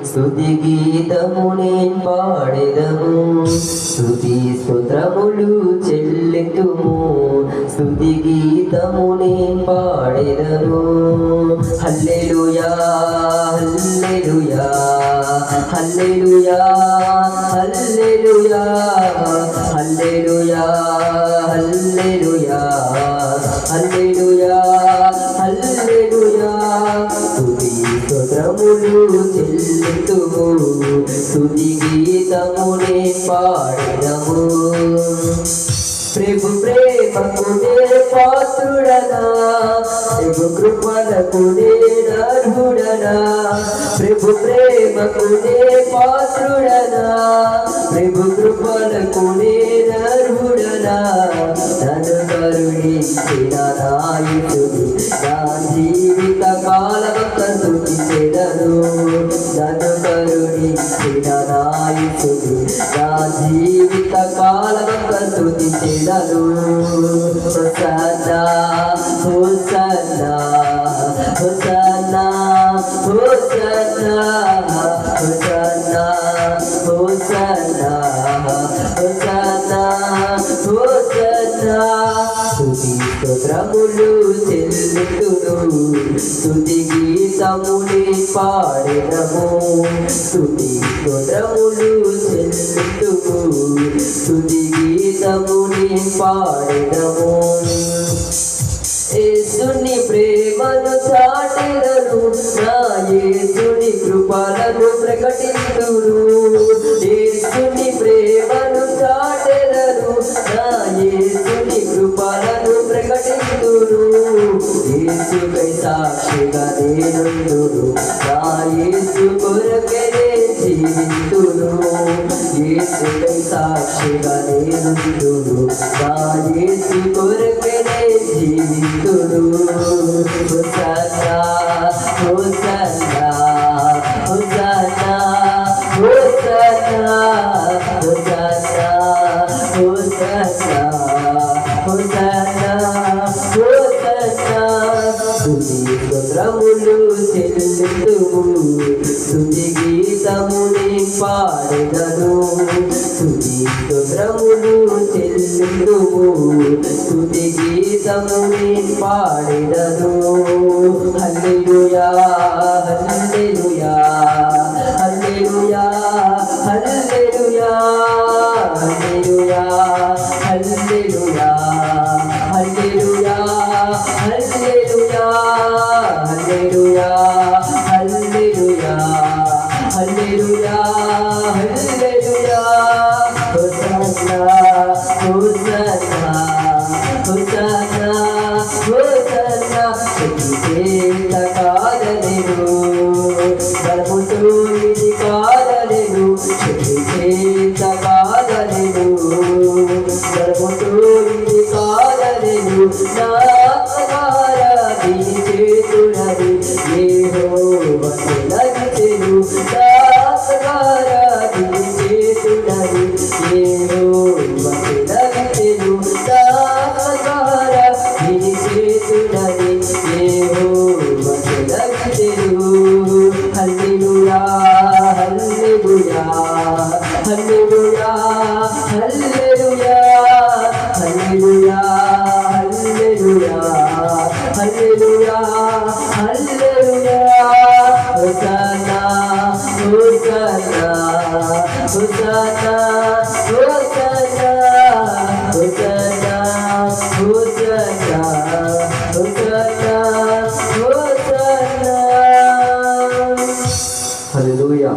స్తుతి గీతమునే పాడెదము స్తుతి స్తోత్రములు చెల్లితుము స్తుతి గీతమునే పాడెదము హల్లెలూయా hallelujah hallelujah hallelujah hallelujah hallelujah hallelujah హల్లెలూయా స్తుతి స్తోత్రములు చెల్లితుము స్తుతి గీతమునే పాడెదము ప్రభు ప్రేమకునే పాత్రుడనా ప్రభు కృపలకునే అర్హుడనా ప్రభు ప్రేమకునే పాత్రుడనా ప్రభు కృపలకునే అర్హుడనా నన్ను కరుణించిన నాయకుడు నా జీవిత కాలమంత స్తుతించెదను నన్ను కరుణించిన నాయకుడు నా జీవిత కాలమంత స్తుతించెదను hosanna hosanna hosanna hosanna hosanna hosanna hosanna hosanna స్తుతి స్తోత్రములు చెల్లితును స్తుతి గీతమునే పాడెదము స్తుతి స్తోత్రములు చెల్లితును స్తుతి గీతమునే పాడెదము యేసుని ప్రేమను చాటెదను నా యేసుని కృపలను ప్రకటింతును యేసుని ప్రేమను చాటెదను నా యేసుని కృపలను ప్రకటింతును యేసుకై సాక్షిగా నేనుందును నా యేసు కొరకే జీవింతును యేసుకై సాక్షిగా నేనుందును నా యేసు కొరకే జీవితుడు hosanna hosanna hosanna hosanna hosanna hosanna hosanna hosanna స్తుతి స్తోత్రములు చెల్లితుము స్తుతి గీతమునే పాడెదను స్తుతి స్తోత్రములు చెల్లితుము స్తుతి గీతమునే పాడెదను hallelujah hallelujah hallelujah hallelujah hallelujah hallelujah hallelujah hallelujah hallelujah hallelujah hallelujah hallelujah hosanna hosanna hosanna hosanna చేత కాదనెను బలముతో ఇది కాదనెను చేత కాదనెను బలముతో ఇది కాదనెను నా ఆరాధి చేతుడని యెహోవా సెలవిచెను నా ఆరాధి చేతుడని యెహోవా సెలవిచెను నా ఆరాధి చేతుడని యెహోవా సెలవిచెను hallelujah hallelujah hallelujah hallelujah hallelujah hallelujah hallelujah hallelujah hosanna hosanna hosanna hosanna hosanna hosanna hosanna hosanna హల్లెలూయా